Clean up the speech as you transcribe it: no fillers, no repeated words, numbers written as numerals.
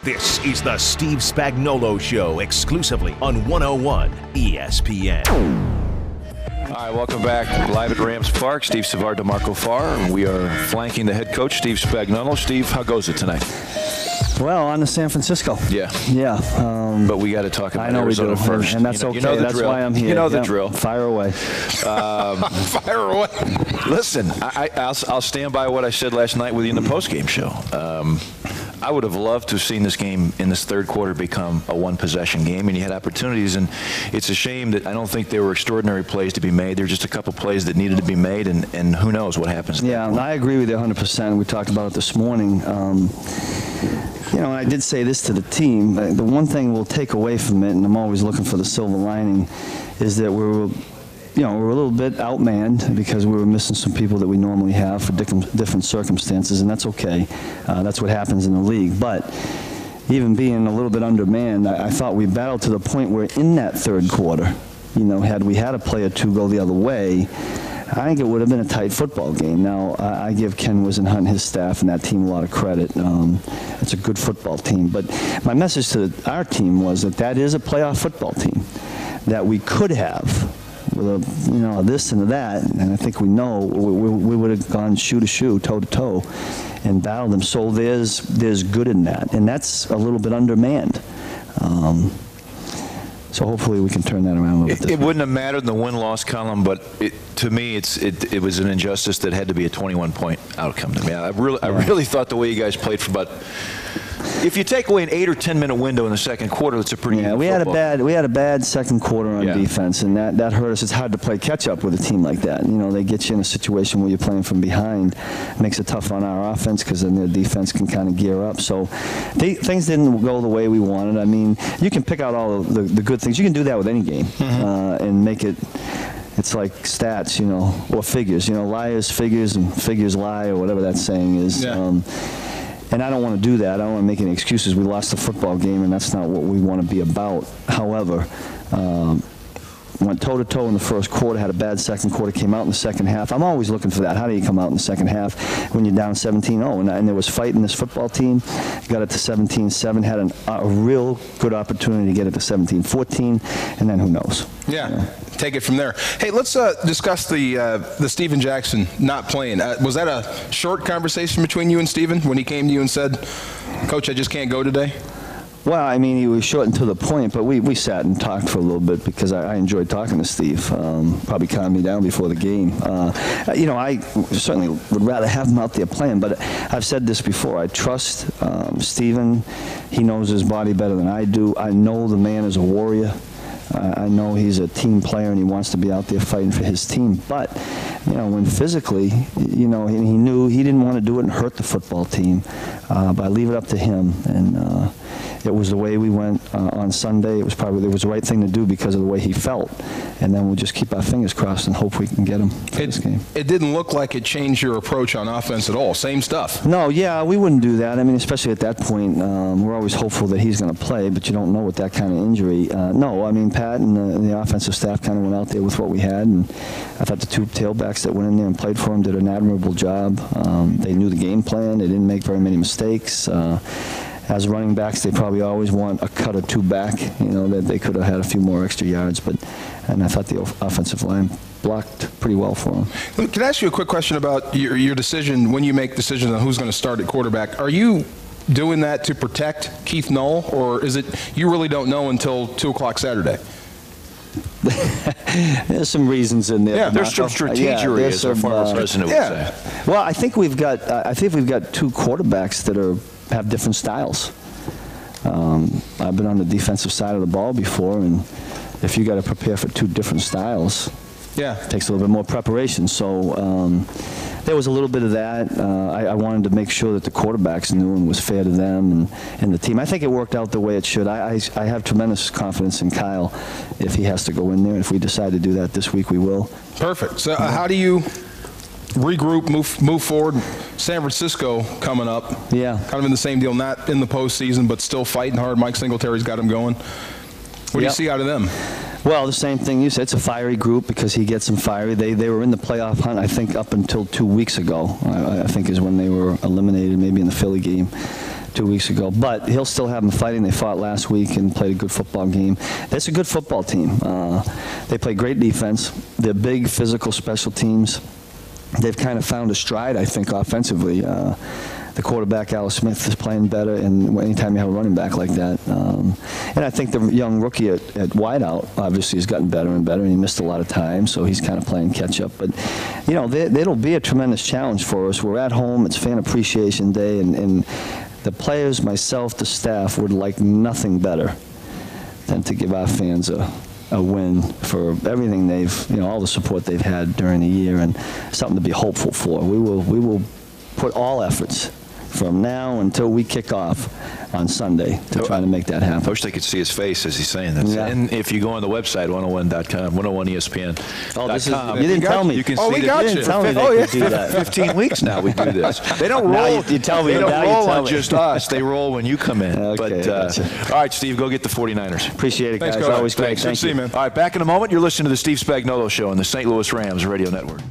This is the Steve Spagnuolo Show, exclusively on 101 ESPN. All right, welcome back. Live at Rams Park, Steve Savard, DeMarco Farr. We are flanking the head coach, Steve Spagnuolo. Steve, how goes it tonight? Well, on to San Francisco. Yeah. But we got to talk about I know Arizona we do, first. and that's okay. That's drill. why I'm here. You know the drill. Fire away. Fire away. Listen, I'll stand by what I said last night with you in the postgame show. I would have loved to have seen this game in this third quarter become a one-possession game, and you had opportunities, and it's a shame that I don't think there were extraordinary plays to be made. There were just a couple plays that needed to be made, and who knows what happens. Yeah, I agree with you 100%. We talked about it this morning. You know, I did say this to the team. The one thing we'll take away from it, and I'm always looking for the silver lining, is that we're a little bit outmanned because we were missing some people that we normally have for different circumstances, and that's okay. That's what happens in the league. But even being a little bit undermanned, I thought we battled to the point where in that third quarter, you know, had we had a play or two go the other way, I think it would have been a tight football game. Now, I give Ken Wisenhunt and his staff and that team a lot of credit. It's a good football team. But my message to our team was that is a playoff football team that we could have with a this and a that. And I think we know we would have gone shoe to shoe, toe to toe, and battled them. So there's good in that. And that's a little bit undermanned. So hopefully we can turn that around a little bit. It wouldn't have mattered in the win-loss column, but to me, it was an injustice that had to be a 21-point outcome to me. I really thought the way you guys played for about. If you take away an 8 or 10 minute window in the second quarter, it's a pretty we had a bad second quarter on defense, and that hurt us. It's hard to play catch up with a team like that. You know, they get you in a situation where you're playing from behind. It makes it tough on our offense because then their defense can kind of gear up. So things didn't go the way we wanted. I mean, you can pick out all of the good things. You can do that with any game and make it. It's like stats, you know, or figures. You know, liars figures and figures lie, or whatever that saying is. Yeah. And I don't want to do that. I don't want to make any excuses. We lost the football game, and that's not what we want to be about. However, went toe-to-toe in the first quarter, had a bad second quarter, came out in the second half. I'm always looking for that. How do you come out in the second half when you're down 17-0? And there was fight in this football team. Got it to 17-7, had a real good opportunity to get it to 17-14, and then who knows? Yeah. Take it from there. Hey, let's discuss the Steven Jackson not playing. Was that a short conversation between you and Steven when he came to you and said, Coach, I just can't go today? Well, I mean, he was short and to the point, but we sat and talked for a little bit because I enjoyed talking to Steve. Probably calmed me down before the game. You know, I certainly would rather have him out there playing, but I've said this before. I trust Steven. He knows his body better than I do. I know the man is a warrior. I know he's a team player and he wants to be out there fighting for his team. But, you know, when physically, you know, he knew he didn't want to do it and hurt the football team. But I leave it up to him. And it was the way we went on Sunday. It was the right thing to do because of the way he felt. And then we'll just keep our fingers crossed and hope we can get him for this game. It didn't look like it changed your approach on offense at all. Same stuff. No, yeah, we wouldn't do that. I mean, especially at that point, we're always hopeful that he's going to play, but you don't know with that kind of injury. No, I mean, Pat and the offensive staff kind of went out there with what we had, and I thought the two tailbacks that went in there and played for him did an admirable job. They knew the game plan. They didn't make very many mistakes. As running backs, they probably always want a cut or two back, you know, that they could have had a few more extra yards. And I thought the offensive line blocked pretty well for them. Can I ask you a quick question about your decision, when you make decisions on who's going to start at quarterback? Are you doing that to protect Keith Null, or is it you really don't know until 2 o'clock Saturday? There's some reasons in there. Yeah, there's some strategery, as a former president would say. Well, I think we've got two quarterbacks that have different styles. I've been on the defensive side of the ball before, and if you got to prepare for two different styles, it takes a little bit more preparation. So there was a little bit of that. I wanted to make sure that the quarterbacks knew and was fair to them and the team. I think it worked out the way it should. I have tremendous confidence in Kyle if he has to go in there. If we decide to do that this week, we will. Perfect. So how do you regroup, move forward? San Francisco coming up. Yeah. Kind of in the same deal, not in the postseason, but still fighting hard. Mike Singletary's got him going. What do you see out of them? Well, the same thing you said. It's a fiery group because he gets them fiery. They were in the playoff hunt, I think, up until 2 weeks ago. I think is when they were eliminated, maybe in the Philly game 2 weeks ago. But he'll still have them fighting. They fought last week and played a good football game. That's a good football team. They play great defense. They're big, physical, special teams. They've kind of found a stride, I think, offensively. The quarterback, Alex Smith, is playing better, and anytime you have a running back like that. And I think the young rookie at wideout obviously has gotten better and better, and he missed a lot of time, so he's kind of playing catch-up. But, you know, it'll be a tremendous challenge for us. We're at home. It's Fan Appreciation Day, and the players, myself, the staff, would like nothing better than to give our fans a win for everything they've, you know, all the support they've had during the year, and something to be hopeful for. We will put all efforts from now until we kick off on Sunday to try to make that happen. I wish they could see his face as he's saying that. Yeah. And if you go on the website, 101.com, 101ESPN.com. Oh, this is, you didn't tell me. You can see we got you. Tell me they could do that. 15 weeks now we do this. They don't roll. Now you tell me. They don't roll on just us. They roll when you come in. Okay, but all right, Steve, go get the 49ers. Appreciate it, guys. Thanks, Always great. Thanks. Good to see you, man. All right, back in a moment. You're listening to the Steve Spagnuolo Show on the St. Louis Rams Radio Network.